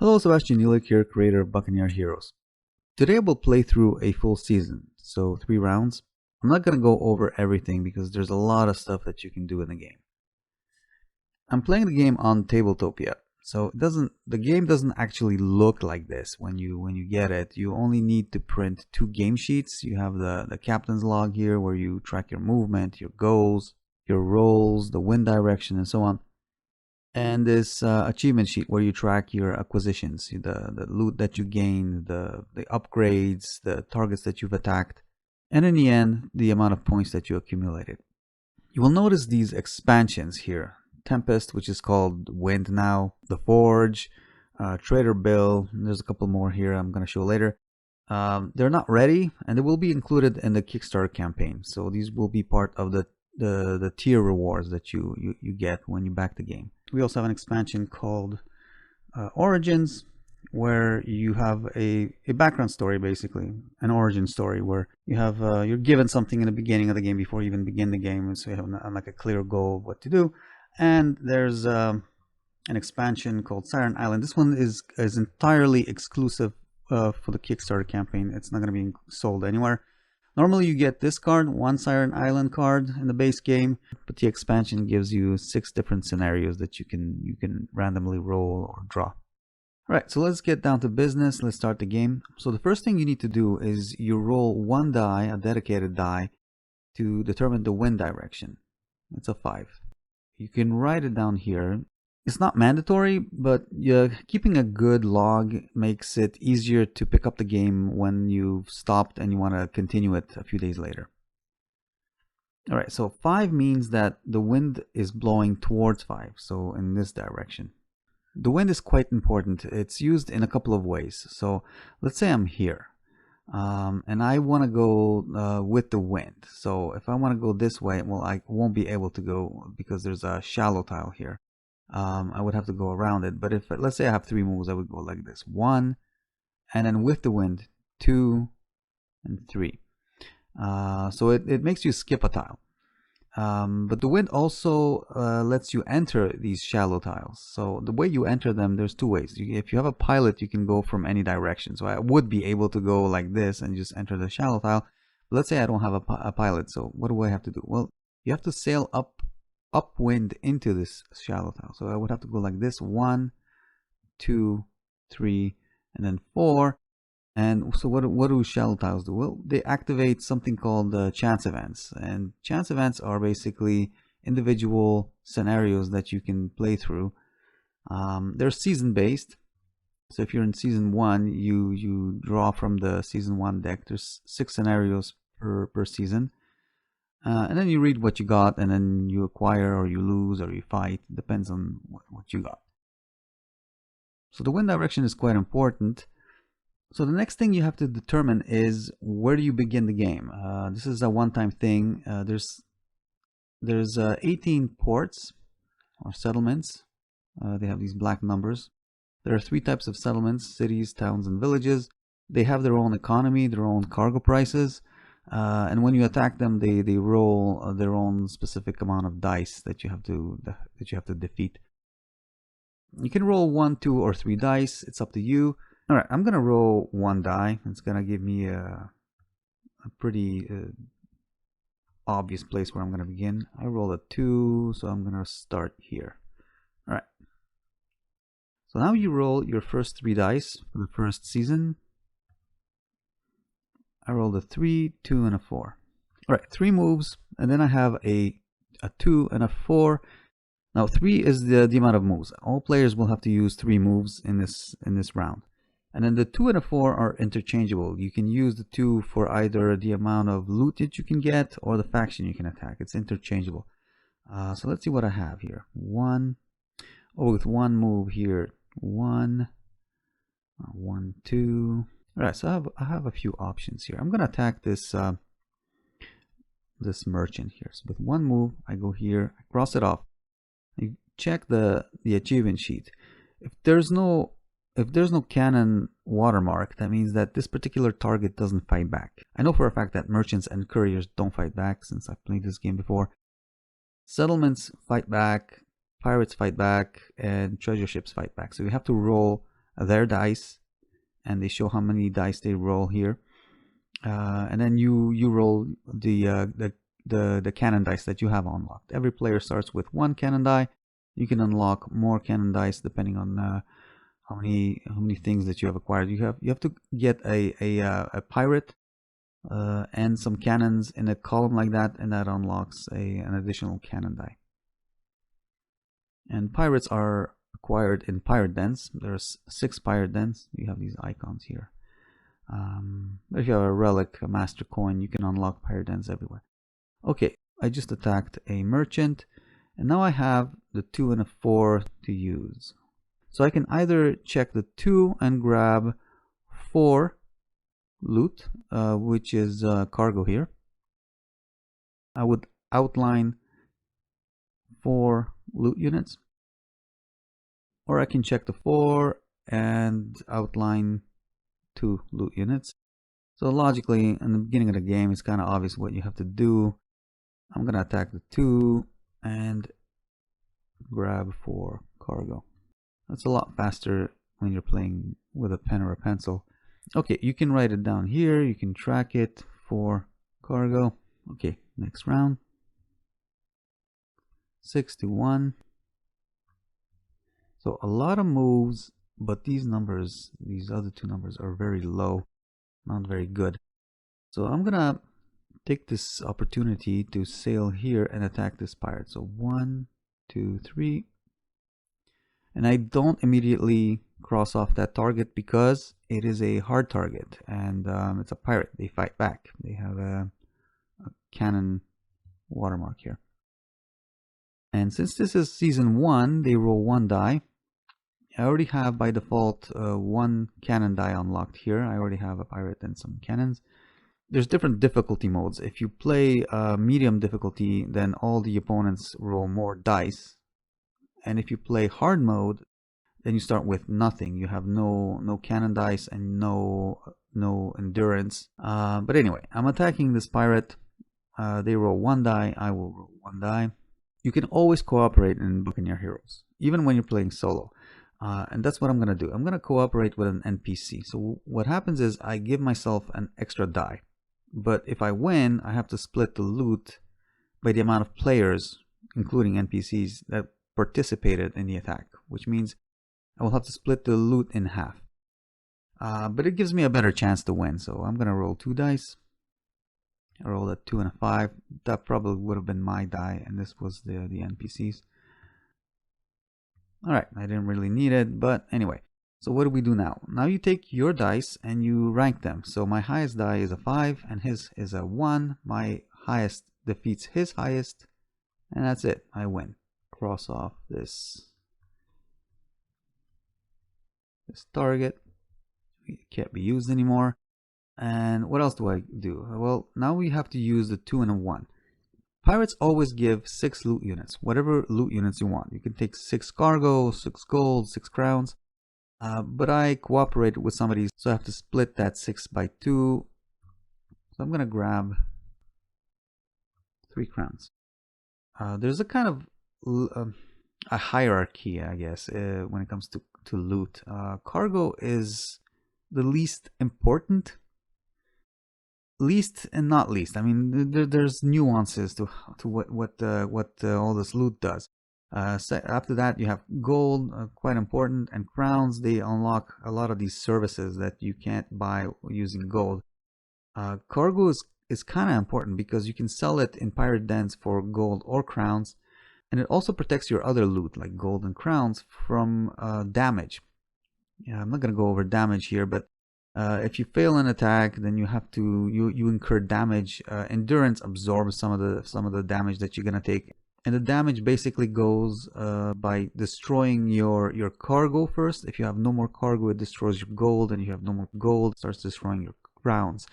Hello, Sebastian Ulick here, creator of Buccaneer Heroes. Today we'll play through a full season, so 3 rounds. I'm not going to go over everything because there's a lot of stuff that you can do in the game. I'm playing the game on Tabletopia, so the game doesn't actually look like this when you get it. You only need to print 2 game sheets. You have the captain's log here where you track your movement, your goals, your rolls, the wind direction, and so on. And this achievement sheet where you track your acquisitions, the loot that you gain, the upgrades, the targets that you've attacked, and in the end, the amount of points that you accumulated. You will notice these expansions here. Tempest, which is called Wind now, the Forge, Trader Bill, there's a couple more here I'm going to show later. They're not ready, and they will be included in the Kickstarter campaign, so these will be part of the tier rewards that you get when you back the game. We also have an expansion called Origins, where you have a background story, basically an origin story, where you have you're given something in the beginning of the game before you even begin the game, and so you have like a clear goal of what to do. And there's an expansion called Siren Island. This one is entirely exclusive for the Kickstarter campaign. It's not going to be sold anywhere. Normally you get this card, one Siren Island card in the base game, but the expansion gives you 6 different scenarios that you can randomly roll or draw. Alright, so let's get down to business. Let's start the game. So the first thing you need to do is you roll 1 die, a dedicated die, to determine the wind direction. It's a 5. You can write it down here. It's not mandatory, but keeping a good log makes it easier to pick up the game when you've stopped and you want to continue it a few days later. Alright, so 5 means that the wind is blowing towards 5, so in this direction. The wind is quite important. It's used in a couple of ways. So let's say I'm here, and I want to go with the wind. So if I want to go this way, well, I won't be able to go because there's a shallow tile here. I would have to go around it. But if, let's say I have 3 moves, I would go like this. 1, and then with the wind, 2, and 3. So it makes you skip a tile. But the wind also lets you enter these shallow tiles. So the way you enter them, there's 2 ways. If you have a pilot, you can go from any direction. So I would be able to go like this and just enter the shallow tile. But let's say I don't have a pilot. So what do I have to do? Well, you have to sail upwind into this shallow tile. So I would have to go like this: 1, 2, 3, and then 4. And so what do shallow tiles do? Well, they activate something called chance events. And chance events are basically individual scenarios that you can play through. They're season based. So if you're in season 1, you draw from the season 1 deck. There's 6 scenarios per season. And then you read what you got, and then you acquire or you lose or you fight. It depends on what you got. So the wind direction is quite important. So the next thing you have to determine is where do you begin the game. This is a one-time thing. There's 18 ports or settlements. They have these black numbers. There are 3 types of settlements: cities, towns, and villages. They have their own economy, their own cargo prices. And when you attack them, they roll their own specific amount of dice that you have to defeat. You can roll 1, 2, or 3 dice. It's up to you. Alright, I'm gonna roll 1 die. It's gonna give me a pretty obvious place where I'm gonna begin. I rolled a 2, so I'm gonna start here. Alright. So now you roll your first 3 dice for the first season. I rolled a 3, 2, and a 4. Alright, 3 moves, and then I have a 2 and a 4. Now 3 is the amount of moves. All players will have to use 3 moves in this round. And then the 2 and the 4 are interchangeable. You can use the 2 for either the amount of loot that you can get or the faction you can attack. It's interchangeable. So let's see what I have here. 1. Oh, with 1 move here. 1, 1, 2. Alright, so I have a few options here. I'm going to attack this this merchant here. So with 1 move, I go here, I cross it off. You check the achievement sheet. If there's no cannon watermark, that means that this particular target doesn't fight back. I know for a fact that merchants and couriers don't fight back since I've played this game before. Settlements fight back, pirates fight back, and treasure ships fight back. So you have to roll their dice, and they show how many dice they roll here. And then you roll the cannon dice that you have unlocked. Every player starts with one cannon die. You can unlock more cannon dice depending on how many things that you have acquired. You have to get a pirate and some cannons in a column like that, and that unlocks an additional cannon die. And pirates are acquired in pirate dens. There's 6 pirate dens. You have these icons here. If you have a relic, a master coin, you can unlock pirate dens everywhere. Okay, I just attacked a merchant, and now I have the 2 and a 4 to use. So I can either check the 2 and grab 4 loot, which is cargo here. I would outline 4 loot units, or I can check the 4 and outline 2 loot units. So logically, in the beginning of the game, it's kind of obvious what you have to do. I'm gonna attack the 2 and grab 4 cargo. That's a lot faster when you're playing with a pen or a pencil. Okay, you can write it down here. You can track it for cargo. Okay, next round. 6 to 1. So a lot of moves, but these numbers, these other 2 numbers are very low, not very good. So I'm gonna take this opportunity to sail here and attack this pirate. So 1, 2, 3. And I don't immediately cross off that target because it is a hard target, and it's a pirate. They fight back. They have a cannon watermark here. And since this is season 1, they roll 1 die. I already have by default 1 cannon die unlocked here. I already have a pirate and some cannons. There's different difficulty modes. If you play medium difficulty, then all the opponents roll more dice. And if you play hard mode, then you start with nothing. You have no cannon dice and no endurance. But anyway, I'm attacking this pirate. They roll 1 die. I will roll 1 die. You can always cooperate in Buccaneer Heroes, even when you're playing solo. And that's what I'm going to do. I'm going to cooperate with an NPC. So what happens is I give myself an extra die. But if I win, I have to split the loot by the amount of players, including NPCs, that participated in the attack, which means I will have to split the loot in half. But it gives me a better chance to win, so I'm gonna roll 2 dice. I rolled a 2 and a 5. That probably would have been my die, and this was the NPCs. Alright, I didn't really need it, but anyway. So what do we do now? Now you take your dice and you rank them. So my highest die is a 5 and his is a 1. My highest defeats his highest, and that's it. I win. Cross off this target. It can't be used anymore. And what else do I do? Well, now we have to use the 2 and a 1. Pirates always give 6 loot units, whatever loot units you want. You can take 6 cargo, 6 gold, 6 crowns. But I cooperated with somebody, so I have to split that 6 by 2. So I'm gonna grab 3 crowns. There's a kind of a hierarchy, I guess, when it comes to loot. Cargo is the least important. Least and not least. I mean, there's nuances to what all this loot does. After that, you have gold, quite important, and crowns. They unlock a lot of these services that you can't buy using gold. Cargo is kind of important because you can sell it in pirate dens for gold or crowns, and it also protects your other loot like gold and crowns from damage. Yeah, I'm not gonna go over damage here, but if you fail an attack, then you have to you incur damage. Endurance absorbs some of the damage that you're gonna take, and the damage basically goes by destroying your cargo first. If you have no more cargo, it destroys your gold, and if you have no more gold, it starts destroying your crowns.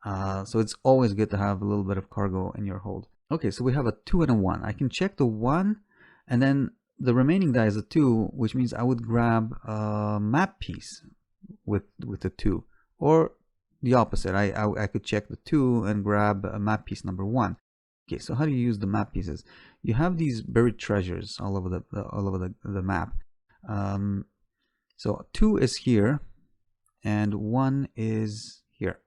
So it's always good to have a little bit of cargo in your hold. Okay, so we have a 2 and a 1. I can check the 1, and then the remaining die is a 2, which means I would grab a map piece with the 2, or the opposite. I could check the 2 and grab a map piece number 1. Okay, so how do you use the map pieces? You have these buried treasures all over the map. So 2 is here and 1 is here.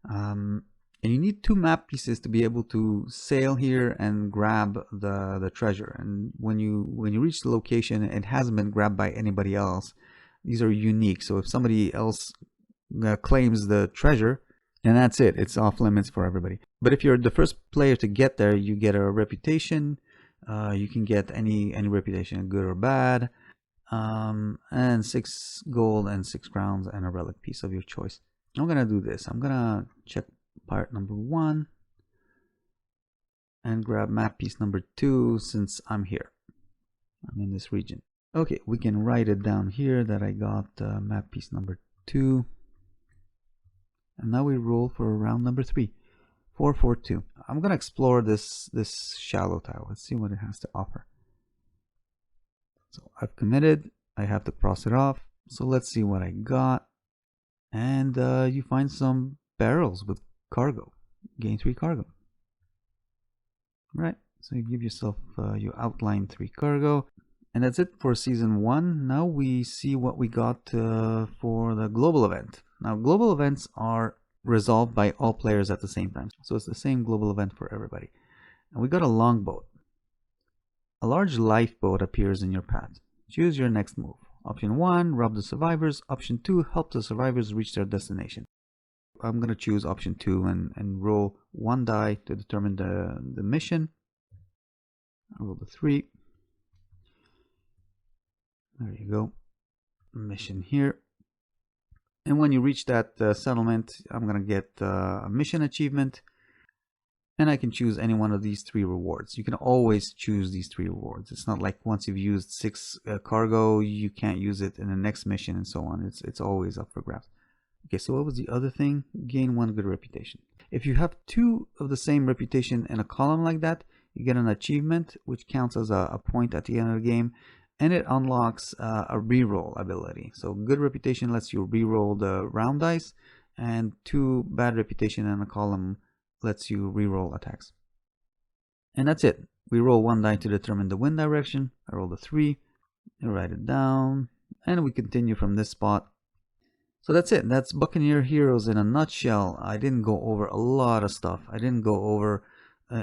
And you need 2 map pieces to be able to sail here and grab the treasure. And when you reach the location, it hasn't been grabbed by anybody else. These are unique. So if somebody else claims the treasure, and that's it. It's off limits for everybody. But if you're the first player to get there, you get a reputation. You can get any reputation, good or bad. And 6 gold and 6 crowns and a relic piece of your choice. I'm gonna do this. I'm gonna check pirate number 1 and grab map piece number 2 since I'm here. I'm in this region. Okay, we can write it down here that I got map piece number 2. And now we roll for round number 3. 4, 4, 2. I'm gonna explore this shallow tile. Let's see what it has to offer. So I've committed. I have to cross it off. So let's see what I got. And you find some barrels with cargo. Gain 3 cargo. Right. So you give yourself, you outline 3 cargo. And that's it for season 1. Now we see what we got for the global event. Now global events are resolved by all players at the same time. So it's the same global event for everybody. And we got a longboat. A large lifeboat appears in your path. Choose your next move. Option 1, rob the survivors. Option 2, help the survivors reach their destination. I'm going to choose option 2 and roll 1 die to determine the mission. I'll roll the 3. There you go. Mission here. And when you reach that settlement, I'm going to get a mission achievement. And I can choose any one of these 3 rewards. You can always choose these 3 rewards. It's not like once you've used 6 cargo, you can't use it in the next mission and so on. It's always up for grabs. Okay, so what was the other thing? Gain 1 good reputation. If you have 2 of the same reputation in a column like that, you get an achievement, which counts as a point at the end of the game. And it unlocks a reroll ability. So good reputation lets you reroll the round dice, and 2 bad reputation in a column lets you reroll attacks. And that's it. We roll 1 die to determine the wind direction. I roll the 3. I write it down, and we continue from this spot. So that's it. That's Buccaneer Heroes in a nutshell. I didn't go over a lot of stuff. I didn't go over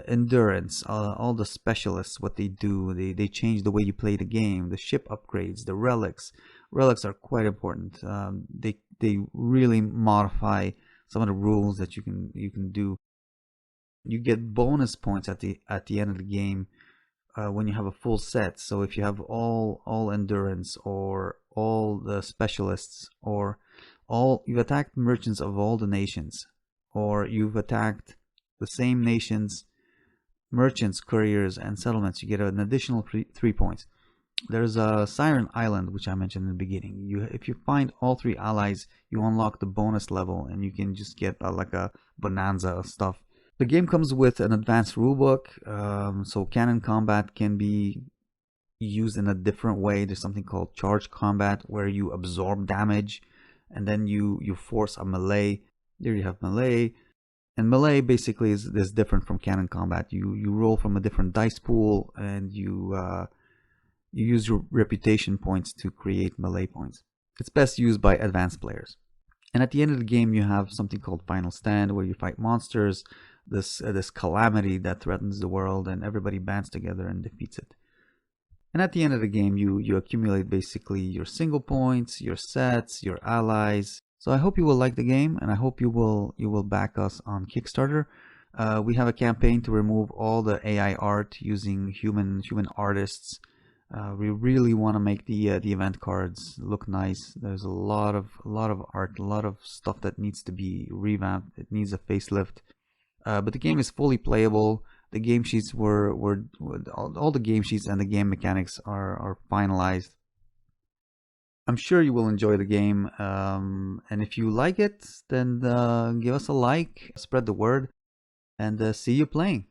endurance, all the specialists, what they do. They change the way you play the game, the ship upgrades, the relics. Relics are quite important. They really modify some of the rules that you can do. You get bonus points at the end of the game when you have a full set. So if you have all endurance, or all the specialists, or you've attacked merchants of all the nations, or you've attacked the same nations, merchants, couriers, and settlements, you get an additional 3 points. There's a Siren Island, which I mentioned in the beginning. If you find all 3 allies, you unlock the bonus level, and you can just get like a bonanza of stuff. The game comes with an advanced rulebook, so cannon combat can be used in a different way. There's something called charge combat, where you absorb damage, and then you force a melee. There you have melee. And melee basically is different from cannon combat. You roll from a different dice pool, and you use your reputation points to create melee points. It's best used by advanced players. And at the end of the game, you have something called Final Stand, where you fight monsters, this calamity that threatens the world, and everybody bands together and defeats it. And at the end of the game, you accumulate basically your single points, your sets, your allies. So I hope you will like the game, and I hope you will back us on Kickstarter. We have a campaign to remove all the AI art using human artists. We really want to make the event cards look nice. There's a lot of art, a lot of stuff that needs to be revamped. It needs a facelift. But the game is fully playable. The game sheets were all the game sheets and the game mechanics are finalized. I'm sure you will enjoy the game, and if you like it, then give us a like, spread the word, and see you playing.